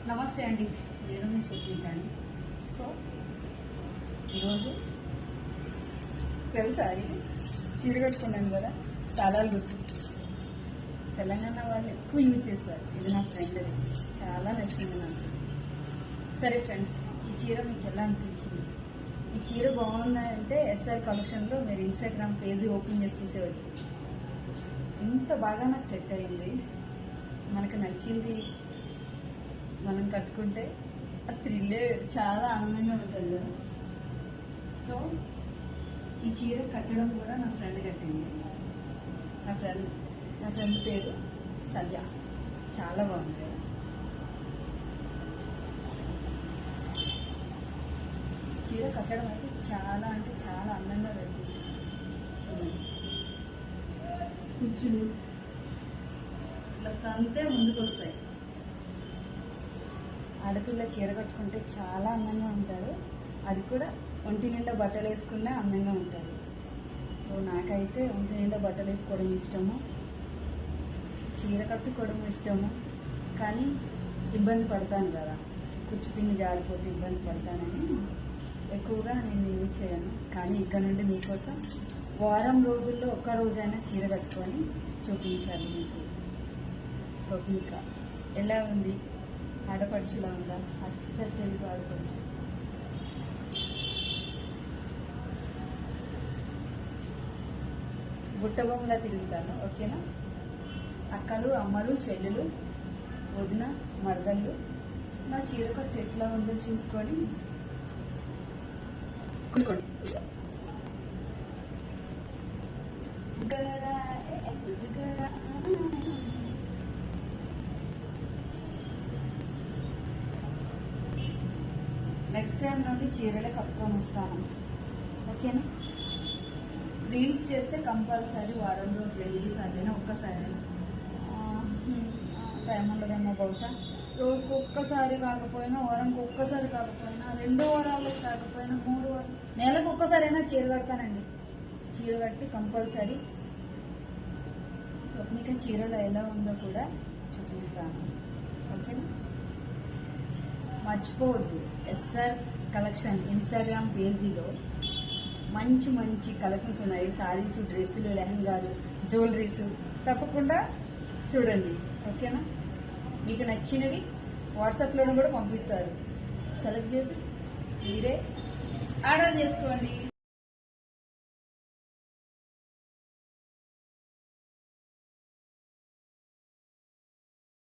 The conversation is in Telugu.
నమస్తే అండి, నేను మీ స్వప్నిక అండి. సో ఈరోజు తెలుసా ఇది చీర కట్టుకున్నాను కదా, తాళాలు గుర్తు. తెలంగాణ వాళ్ళు ఎక్కువ యూజ్ చేస్తారు. ఇది నా ఫ్రెండ్, చాలా నచ్చింది నాకు. సరే ఫ్రెండ్స్, ఈ చీర మీకు ఎలా అనిపించింది? ఈ చీర బాగుందంటే ఎస్ఆర్ కలెక్షన్లో మీరు ఇన్స్టాగ్రామ్ పేజీ ఓపెన్ చేసి చూసేవచ్చు. ఇంత బాగా నాకు సెట్ అయింది, మనకు నచ్చింది మనం కట్టుకుంటే ఆ థ్రిల్లే చాలా ఆనందంగా ఉంటుంది కదా. సో ఈ చీర కట్టడం కూడా నా ఫ్రెండ్ కట్టింది. నా ఫ్రెండ్ పేరు సద్య. చాలా బాగుంది కదా. చీర కట్టడం అయితే చాలా అంటే చాలా అందంగా కట్టింది. కుచ్చులు ఇట్లా తంతే ముందుకు వస్తాయి. ఆడపిల్ల చీర కట్టుకుంటే చాలా అందంగా ఉంటారు. అది కూడా ఒంటి నిండా బట్టలు వేసుకునే అందంగా ఉంటారు. సో నాకైతే ఒంటి నిండా బట్టలు వేసుకోవడం ఇష్టము, చీర కట్టుకోవడం ఇష్టము. కానీ ఇబ్బంది పడతాను కదా, కుచ్చిపిన్ని జారిపోతే ఇబ్బంది పడతానని ఎక్కువగా నేను యూజ్ చేయను. కానీ ఇక్కడ నుండి మీకోసం వారం రోజుల్లో ఒక్క రోజైనా చీర కట్టుకొని చూపించాలి మీకు. సో ఇంకా ఎలా ఉంది? ఆడపడుచులా ఉందా? అచ్చ తెలుగు ఆడపడుచు. బుట్టబొమ్మలా తిరుగుతాను, ఓకేనా? అక్కలు, అమ్మలు, చెల్లెలు, వదిన, మరదళ్ళు నా చీర కట్టు ఎట్లా ఉందో చూసుకొని నెక్స్ట్ టైం నుండి చీరలే కట్టుకొని వస్తాను, ఓకేనా? రీల్స్ చేస్తే కంపల్సరీ వారంలో 2 సార్లైనా ఒక్కసారి టైం ఉండదేమో, బహుశా రోజుకు ఒక్కసారి కాకపోయినా, వారానికి ఒక్కసారి కాకపోయినా, 2 వారాలు కాకపోయినా, 3 వారాలు, నెలకు ఒక్కసారైనా చీర కడతానండి. చీర కట్టి కంపల్సరీ స్వప్నిక చీరలో ఎలా ఉందో కూడా చూపిస్తాను, ఓకేనా? మర్చిపోవద్దు, ఎస్ఆర్ కలెక్షన్ ఇన్స్టాగ్రామ్ పేజీలో మంచి మంచి కలెక్షన్స్ ఉన్నాయి. శారీస్, డ్రెస్సులు, లెహంగాలు, జ్యువెలరీస్ తప్పకుండా చూడండి, ఓకేనా? మీకు నచ్చినవి వాట్సాప్లోనూ కూడా పంపిస్తారు. సెలెక్ట్ చేసి మీరే ఆర్డర్ చేసుకోండి.